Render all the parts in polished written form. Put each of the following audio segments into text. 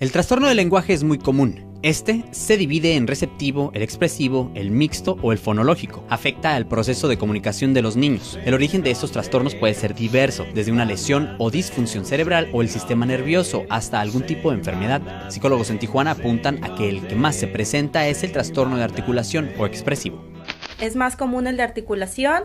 El trastorno del lenguaje es muy común. Este se divide en receptivo, el expresivo, el mixto o el fonológico. Afecta al proceso de comunicación de los niños. El origen de estos trastornos puede ser diverso, desde una lesión o disfunción cerebral o el sistema nervioso hasta algún tipo de enfermedad. Psicólogos en Tijuana apuntan a que el que más se presenta es el trastorno de articulación o expresivo. Es más común el de articulación,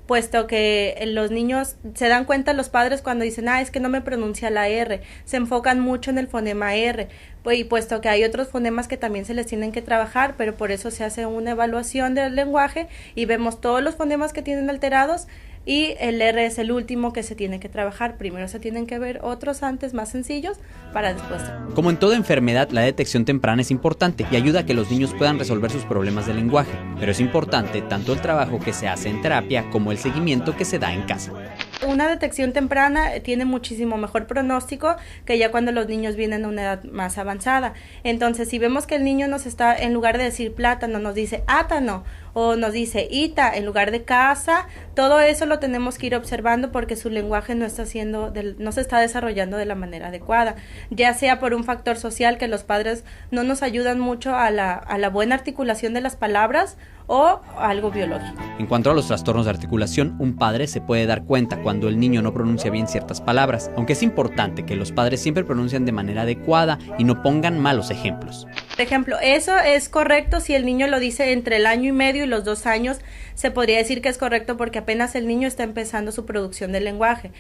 puesto que los niños se dan cuenta, los padres, cuando dicen, es que no me pronuncia la R, se enfocan mucho en el fonema R, y puesto que hay otros fonemas que también se les tienen que trabajar, pero por eso se hace una evaluación del lenguaje y vemos todos los fonemas que tienen alterados, y el R es el último que se tiene que trabajar. Primero se tienen que ver otros antes más sencillos para después. Como en toda enfermedad, la detección temprana es importante y ayuda a que los niños puedan resolver sus problemas de lenguaje, pero es importante tanto el trabajo que se hace en terapia como el seguimiento que se da en casa. Una detección temprana tiene muchísimo mejor pronóstico que ya cuando los niños vienen a una edad más avanzada. Entonces, si vemos que el niño nos está, en lugar de decir plátano, nos dice átano, o nos dice ita en lugar de casa, todo eso lo tenemos que ir observando porque su lenguaje no se está desarrollando de la manera adecuada, ya sea por un factor social, que los padres no nos ayudan mucho a la buena articulación de las palabras, o algo biológico. En cuanto a los trastornos de articulación, un padre se puede dar cuenta cuando el niño no pronuncia bien ciertas palabras, aunque es importante que los padres siempre pronuncien de manera adecuada y no pongan malos ejemplos. Por ejemplo, eso es correcto si el niño lo dice entre el 1 año y medio y los 2 años, se podría decir que es correcto porque apenas el niño está empezando su producción del lenguaje.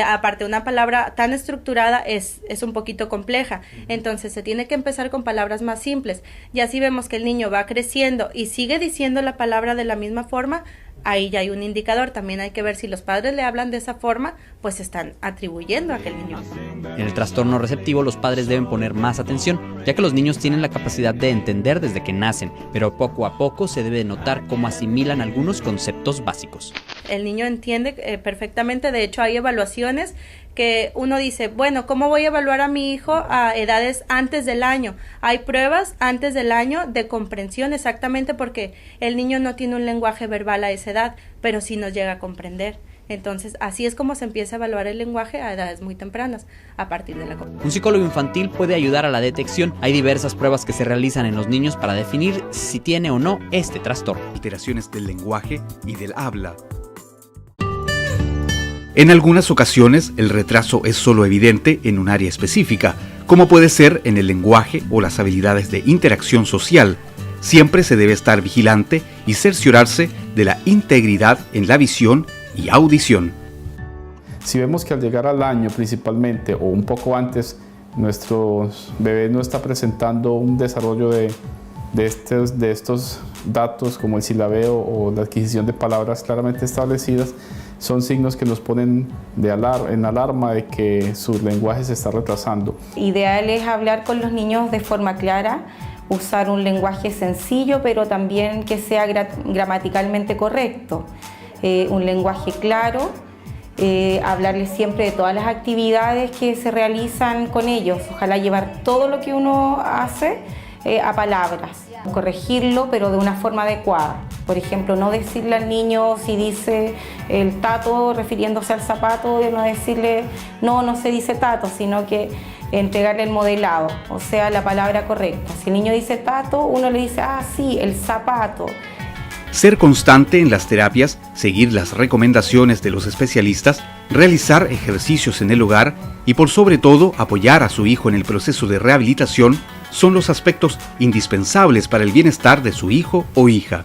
Aparte, una palabra tan estructurada es un poquito compleja, entonces se tiene que empezar con palabras más simples. Y así vemos que el niño va creciendo y sigue diciendo la palabra de la misma forma, ahí ya hay un indicador. También hay que ver si los padres le hablan de esa forma, pues están atribuyendo a que el niño. En el trastorno receptivo, los padres deben poner más atención, ya que los niños tienen la capacidad de entender desde que nacen, pero poco a poco se debe notar cómo asimilan algunos conceptos básicos. El niño entiende perfectamente. De hecho, hay evaluaciones que uno dice, bueno, ¿cómo voy a evaluar a mi hijo a edades antes del año? Hay pruebas antes del año de comprensión, exactamente porque el niño no tiene un lenguaje verbal a esa edad, pero sí nos llega a comprender. Entonces, así es como se empieza a evaluar el lenguaje a edades muy tempranas, a partir de la comprensión. Un psicólogo infantil puede ayudar a la detección. Hay diversas pruebas que se realizan en los niños para definir si tiene o no este trastorno. Alteraciones del lenguaje y del habla. En algunas ocasiones, el retraso es solo evidente en un área específica, como puede ser en el lenguaje o las habilidades de interacción social. Siempre se debe estar vigilante y cerciorarse de la integridad en la visión y audición. Si vemos que al llegar al año principalmente o un poco antes, nuestro bebé no está presentando un desarrollo de estos datos como el silabeo o la adquisición de palabras claramente establecidas, son signos que nos ponen en alarma de que su lenguaje se está retrasando. Ideal es hablar con los niños de forma clara, usar un lenguaje sencillo, pero también que sea gramaticalmente correcto. Un lenguaje claro, hablarles siempre de todas las actividades que se realizan con ellos. Ojalá llevar todo lo que uno hace a palabras. Corregirlo, pero de una forma adecuada. Por ejemplo, no decirle al niño si dice el tato refiriéndose al zapato, no decirle no se dice tato, sino que entregarle el modelado, o sea, la palabra correcta. Si el niño dice tato, uno le dice, sí, el zapato. Ser constante en las terapias, seguir las recomendaciones de los especialistas, realizar ejercicios en el hogar y por sobre todo apoyar a su hijo en el proceso de rehabilitación son los aspectos indispensables para el bienestar de su hijo o hija.